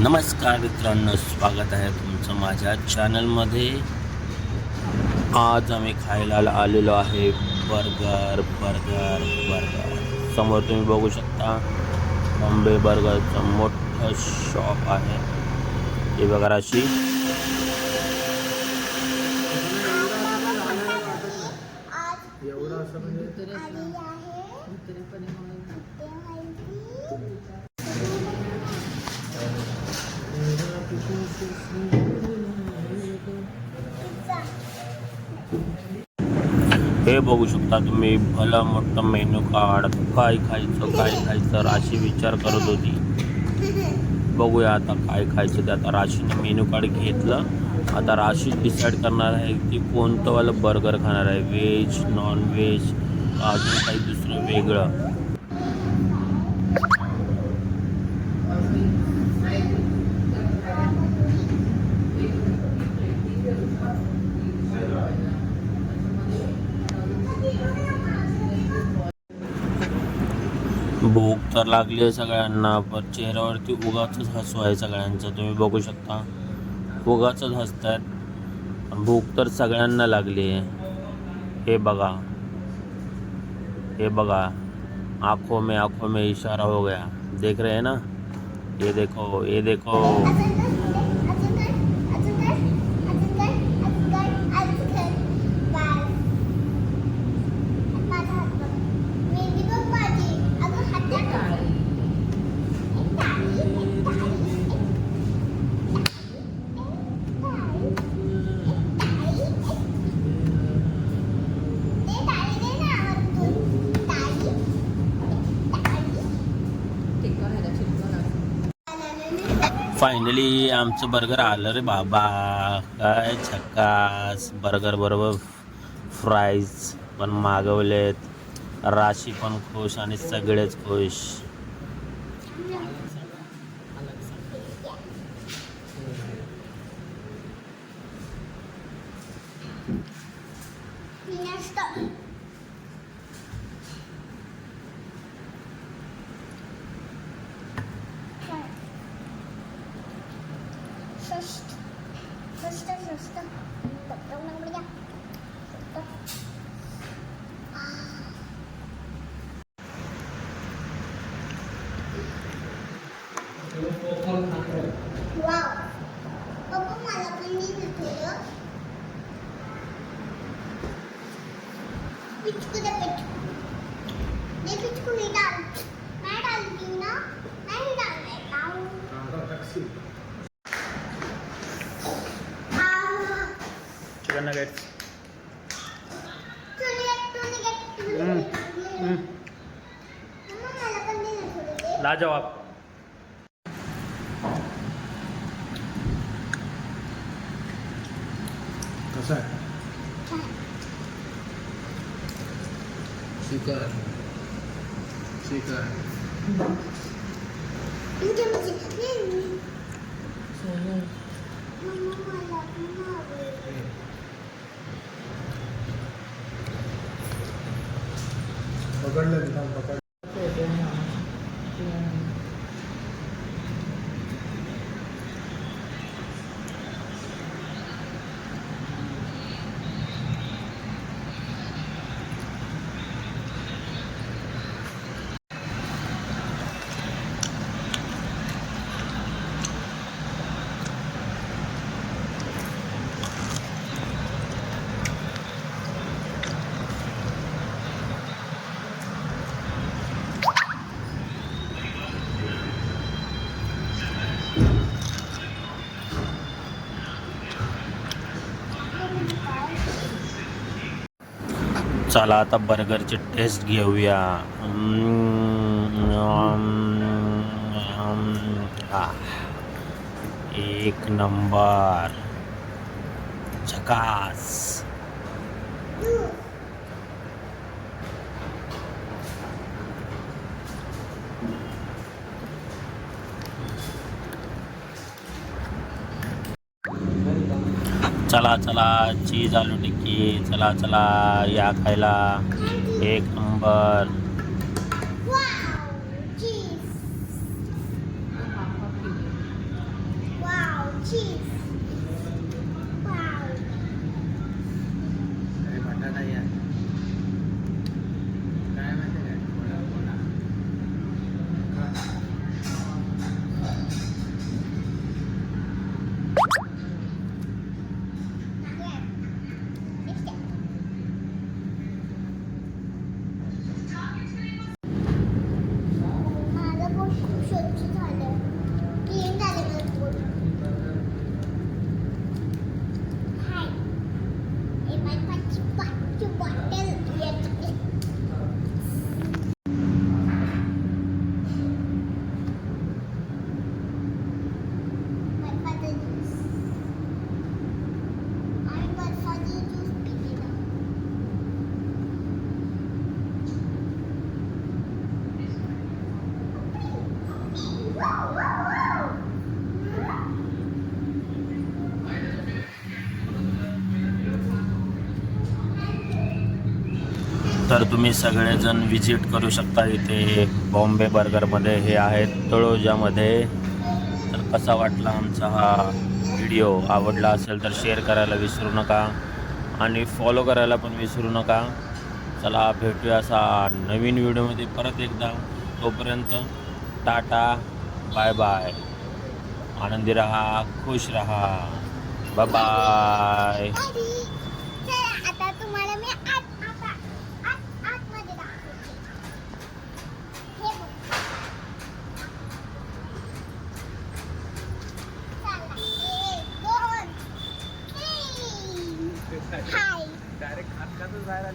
नमस्कार मित्रांनो, स्वागत आहे तुमचं माझ्या चॅनलमध्ये. आज आम्ही खायला आलेलो आहे बर्गर. समोर तुम्ही बघू शकता बॉम्बे बर्गरचं मोठं शॉप आहे. हे बघा राशी. हे बघू शकता तुम्ही भलं मोठं मेनू कार्ड. काय खायचं राशी विचार करत होती. बघूया आता काय खायचं ते. आता राशीने मेनू कार्ड घेतलं. आता राशी डिसाईड करणार आहे की कोणतं वालं बर्गर खाणार आहे, व्हेज, नॉन व्हेज, अजून काही दुसरं वेगळं. भूक तर लागली आहे सगळ्यांना, पण चेहऱ्यावरती उगाचच हसू आहे सगळ्यांचं. तुम्ही बघू शकता उगाचच हसतात. भूक तर सगळ्यांना लागली आहे. हे बघा आंखों में इशारा हो गया. देख रहे हैं ना, ये देखो. फायनली आमचं बर्गर आलं रे बाबा. काय झकास. बर्गर बरोबर फ्राईज पण मागवलेत. राशी पण खुश आणि सगळेच खुश. Chicken nuggets. लाजवाब. कसं आहे? चिकन पकडलं. चला आता बर्गरची टेस्ट घेऊया. एक नंबर, झकास. चला चला चीज आलू टिक्की. चला या खायला. एक नंबर. तर तुम्ही सगळेजण विजिट करू शकता इथे बॉम्बे बर्गरमध्ये. हे आहे तळोजामध्ये. तर कसा वाटला आमचा हा व्हिडिओ? आवडला असेल तर शेअर करायला विसरू नका आणि फॉलो करायला पण विसरू नका. चला भेटूया असा नवीन व्हिडिओमध्ये परत एकदा. तोपर्यंत टाटा, बाय बाय. आनंदी रहा, खुश रहा. Bye bye. आता तुम्हाला मी आतमध्ये दाखवते. हे बघ. चला, 1, 2, 3. हाय. डायरेक्ट हात जायला